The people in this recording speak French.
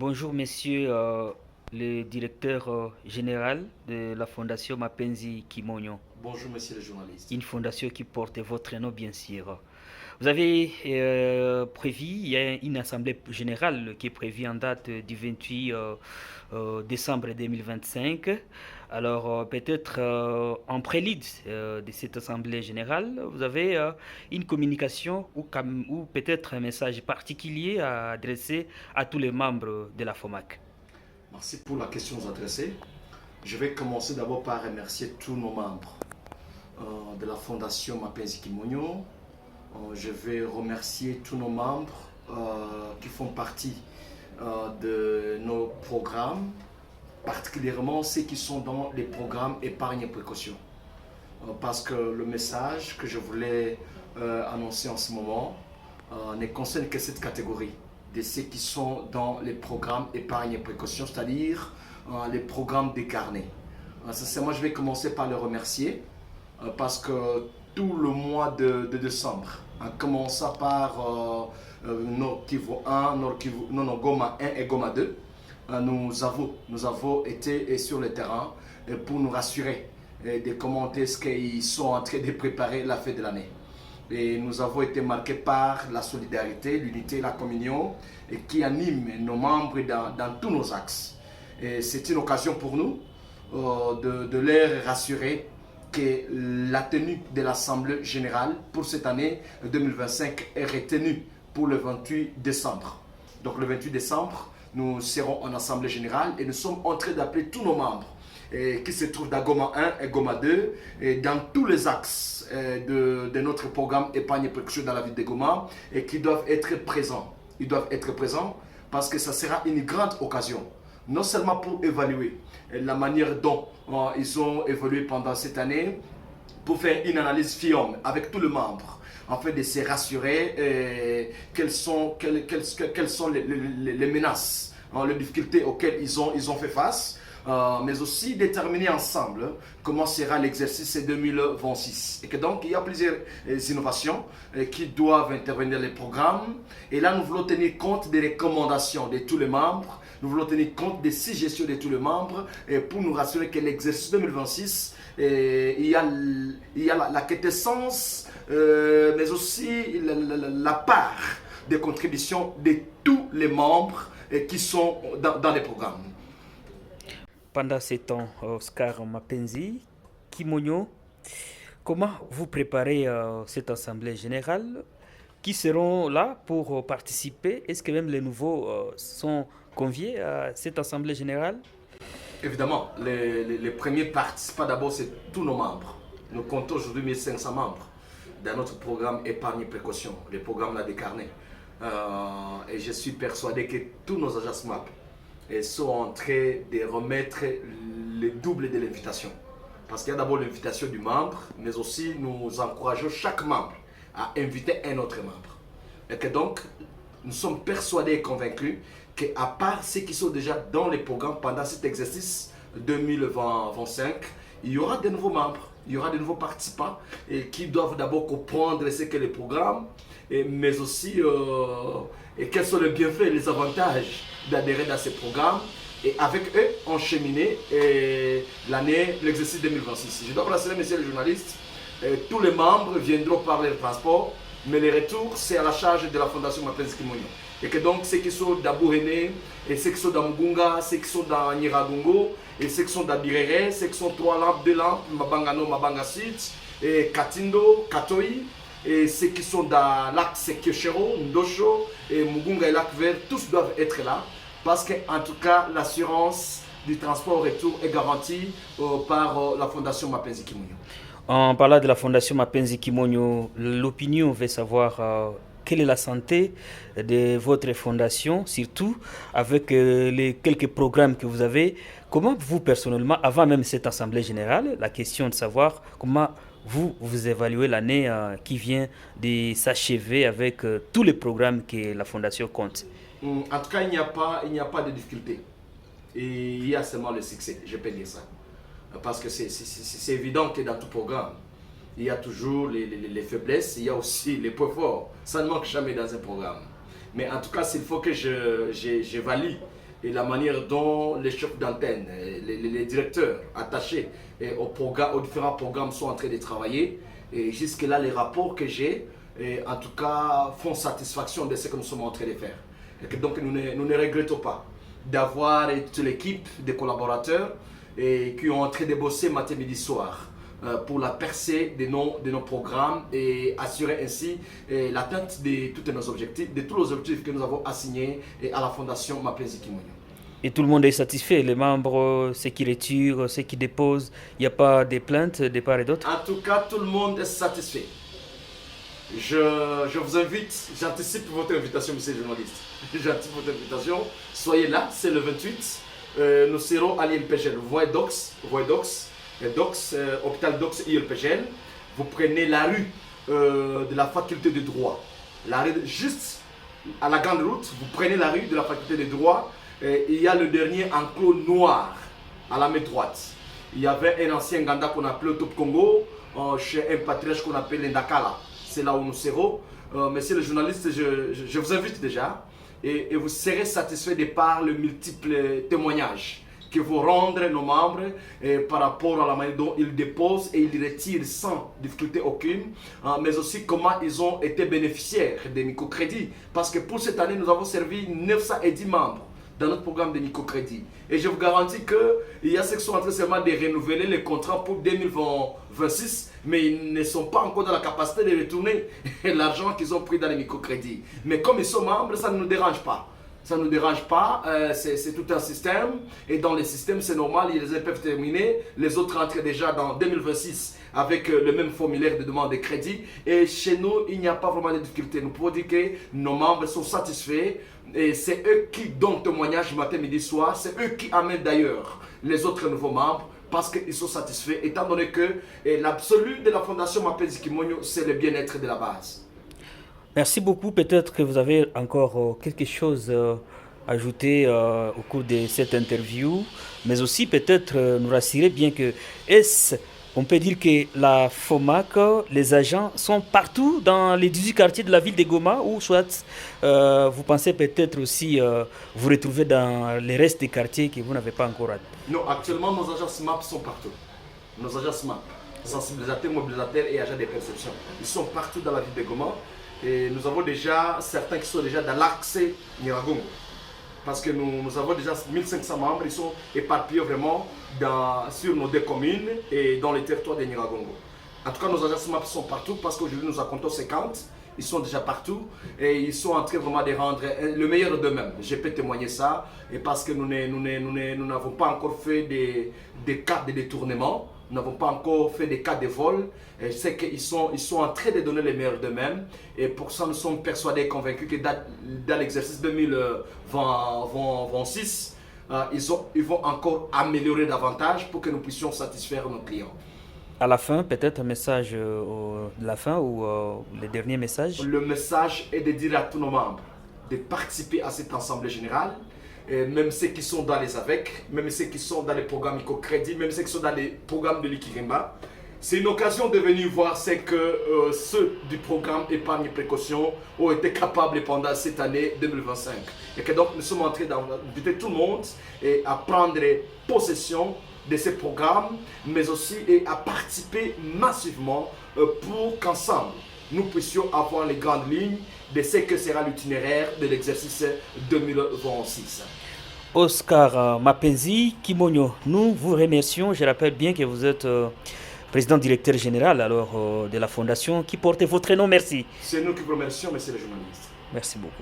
Bonjour, monsieur le directeur général de la fondation Mapenzi Kimonyo, Bonjour, monsieur le journaliste. une fondation qui porte votre nom, bien sûr. Vous avez prévu, il y a une assemblée générale qui est prévue en date du 28 décembre 2025. Alors, peut-être en prélude de cette assemblée générale, vous avez une communication ou peut-être un message particulier à adresser à tous les membres de la FOMAC. Merci pour la question adressée. Je vais commencer d'abord par remercier tous nos membres de la Fondation Mapenzi Kimonyo. Je vais remercier tous nos membres qui font partie de nos programmes, particulièrement ceux qui sont dans les programmes épargne et précaution. Parce que le message que je voulais annoncer en ce moment ne concerne que cette catégorie de ceux qui sont dans les programmes épargne et précaution, c'est-à-dire les programmes décarnés. Sincèrement, je vais commencer par les remercier parce que tout le mois de décembre, en commençant par Nord Kivu 1, Goma 1 et Goma 2, nous avons été sur le terrain pour nous rassurer de commenter ce qu'ils sont en train de préparer la fête de l'année. Et nous avons été marqués par la solidarité, l'unité, la communion et qui anime nos membres dans tous nos axes. C'est une occasion pour nous de leur rassurer que la tenue de l'Assemblée générale pour cette année 2025 est retenue pour le 28 décembre. Donc le 28 décembre, nous serons en Assemblée générale et nous sommes en train d'appeler tous nos membres qui se trouvent dans Goma 1 et Goma 2 et dans tous les axes de notre programme épargne et précaution dans la ville de Goma et qui doivent être présents. Ils doivent être présents parce que ça sera une grande occasion, non seulement pour évaluer la manière dont ils ont évolué pendant cette année, pour faire une analyse FIOM avec tous les membres, en fait de se rassurer quelles sont les menaces, les difficultés auxquelles ils ont fait face, mais aussi déterminer ensemble comment sera l'exercice 2026. Et que donc, il y a plusieurs innovations qui doivent intervenir dans les programmes. Et là, nous voulons tenir compte des recommandations de tous les membres. Nous voulons tenir compte des suggestions de tous les membres pour nous rassurer que l'exercice 2026, il y a la quintessence, mais aussi la part de contribution de tous les membres qui sont dans les programmes. Pendant ces temps, Oscar Mapenzi, Kimonyo, comment vous préparez cette assemblée générale? Qui seront là pour participer? Est-ce que même les nouveaux sont conviés à cette assemblée générale? Évidemment, les premiers participants d'abord, c'est tous nos membres. Nous comptons aujourd'hui 1500 membres dans notre programme épargne et précaution, le programme là décarné. Et je suis persuadé que tous nos agences MAP sont en train de remettre le double de l'invitation. Parce qu'il y a d'abord l'invitation du membre, mais aussi nous encourageons chaque membre à inviter un autre membre. Et que donc, nous sommes persuadés et convaincus qu'à part ceux qui sont déjà dans les programmes pendant cet exercice 2025, il y aura de nouveaux membres, il y aura de nouveaux participants et qui doivent d'abord comprendre ce qu'est le programme, mais aussi et quels sont les bienfaits et les avantages d'adhérer dans ces programmes et avec eux encheminer l'exercice 2026. Je dois rassurer, monsieur le journaliste, tous les membres viendront par le transport, mais le retour, c'est à la charge de la Fondation Mapenzi Kimonyo. Et que donc, ceux qui sont d'Abourene, et ceux qui sont dans Mugunga, ceux qui sont dans Nyiragongo, et ceux qui sont dans Birere, ceux qui sont 3 lampes, 2 lampes, Mabangano, Mabanga Sud, et Katindo, Katoi, et ceux qui sont dans l'axe Kyoshero, Ndosho, et Mugunga et Lac Vert, tous doivent être là. Parce qu'en tout cas, l'assurance du transport au retour est garantie par la Fondation Mapenzi Kimonyo. En parlant de la fondation Mapenzi Kimonyo, l'opinion veut savoir quelle est la santé de votre fondation, surtout avec les quelques programmes que vous avez. Comment vous, personnellement, avant même cette assemblée générale, la question de savoir comment vous évaluez l'année qui vient de s'achever avec tous les programmes que la fondation compte? En tout cas, il n'y a pas de difficulté. Et il y a seulement le succès, je peux dire ça. Parce que c'est évident que dans tout programme, il y a toujours les faiblesses, il y a aussi les points forts. Ça ne manque jamais dans un programme. Mais en tout cas, il faut que j'évalue et la manière dont les chefs d'antenne, les directeurs attachés aux différents programmes sont en train de travailler. Et jusque-là, les rapports que j'ai, en tout cas, font satisfaction de ce que nous sommes en train de faire. Et que donc, nous ne regrettons pas d'avoir toute l'équipe de collaborateurs qui ont en train de bosser matin, midi, soir pour la percée de nos programmes et assurer ainsi l'atteinte de tous nos objectifs, de tous les objectifs que nous avons assignés à la Fondation Mapenzi Kimonyo. Et tout le monde est satisfait, les membres, ceux qui retirent, ceux qui déposent, il n'y a pas de plaintes de part et d'autre? En tout cas, tout le monde est satisfait. Je vous invite, j'anticipe votre invitation, monsieur le journaliste. J'anticipe votre invitation. Soyez là, c'est le 28. Nous serons à l'ILPGL, Voie Dox, hôpital Dox ILPGL. Vous prenez la rue de la faculté de droit. La rue, juste à la grande route, vous prenez la rue de la faculté de droit. Il y a le dernier enclos noir à la main droite. Il y avait un ancien Ganda qu'on appelait au Top Congo, chez un patriarche qu'on appelle l'Indakala. C'est là où nous serons. Monsieur le journaliste, je vous invite déjà et vous serez satisfait de par le multiples témoignages que vont rendre nos membres par rapport à la manière dont ils déposent et ils retirent sans difficulté aucune, mais aussi comment ils ont été bénéficiaires des microcrédits. Parce que pour cette année, nous avons servi 910 membres dans notre programme de microcrédit. Et je vous garantis qu'il y a ceux qui sont en train seulement de renouveler les contrats pour 2026, mais ils ne sont pas encore dans la capacité de retourner l'argent qu'ils ont pris dans les microcrédits. Mais comme ils sont membres, ça ne nous dérange pas. Ça ne nous dérange pas, c'est tout un système. Et dans les systèmes, c'est normal, ils peuvent terminer. Les autres rentrent déjà dans 2026 avec le même formulaire de demande de crédit. Et chez nous, il n'y a pas vraiment de difficulté. Nous pouvons dire que nos membres sont satisfaits. Et c'est eux qui donnent témoignage matin, midi, soir. C'est eux qui amènent d'ailleurs les autres nouveaux membres parce qu'ils sont satisfaits, étant donné que l'absolu de la Fondation Mapenzi Kimonyo, c'est le bien-être de la base. Merci beaucoup. Peut-être que vous avez encore quelque chose à ajouter au cours de cette interview, mais aussi peut-être nous rassurer bien que on peut dire que la FOMAC, les agents sont partout dans les 18 quartiers de la ville de Goma, ou soit vous pensez peut-être aussi vous retrouver dans les restes des quartiers que vous n'avez pas encore. Non, actuellement nos agents SMAP sont partout. Nos agents SMAP, sensibilisateurs, mobilisateurs et agents de perception, ils sont partout dans la ville de Goma. Et nous avons déjà certains qui sont déjà dans l'axe Nyiragongo. Parce que nous avons déjà 1500 membres, ils sont éparpillés vraiment sur nos deux communes et dans les territoires de Nyiragongo. En tout cas, nos agents SMAP sont partout parce qu'aujourd'hui nous en comptons 50. Ils sont déjà partout et ils sont en train vraiment de rendre le meilleur d'eux-mêmes. Je peux témoigner ça et parce que nous n'avons pas encore fait des cas de détournement. Nous n'avons pas encore fait des cas de vol. C'est qu'ils sont en train de donner le meilleur d'eux-mêmes. Et pour ça, nous sommes persuadés et convaincus que dans l'exercice 2026, ils vont encore améliorer davantage pour que nous puissions satisfaire nos clients. À la fin, peut-être un message de la fin ou le dernier message? Le message est de dire à tous nos membres de participer à cette assemblée générale. Et même ceux qui sont dans les AVEC, même ceux qui sont dans les programmes microcrédit, même ceux qui sont dans les programmes de l'Ikirimba. C'est une occasion de venir voir ce que ceux du programme épargne précaution ont été capables pendant cette année 2025. Et que donc nous sommes en train d'inviter tout le monde à prendre possession de ces programmes, mais aussi à participer massivement pour qu'ensemble nous puissions avoir les grandes lignes de ce que sera l'itinéraire de l'exercice 2026. Oscar Mapenzi Kimonyo, nous vous remercions. Je rappelle bien que vous êtes président directeur général de la fondation qui porte votre nom. Merci. C'est nous qui vous remercions, monsieur le journaliste. Merci beaucoup.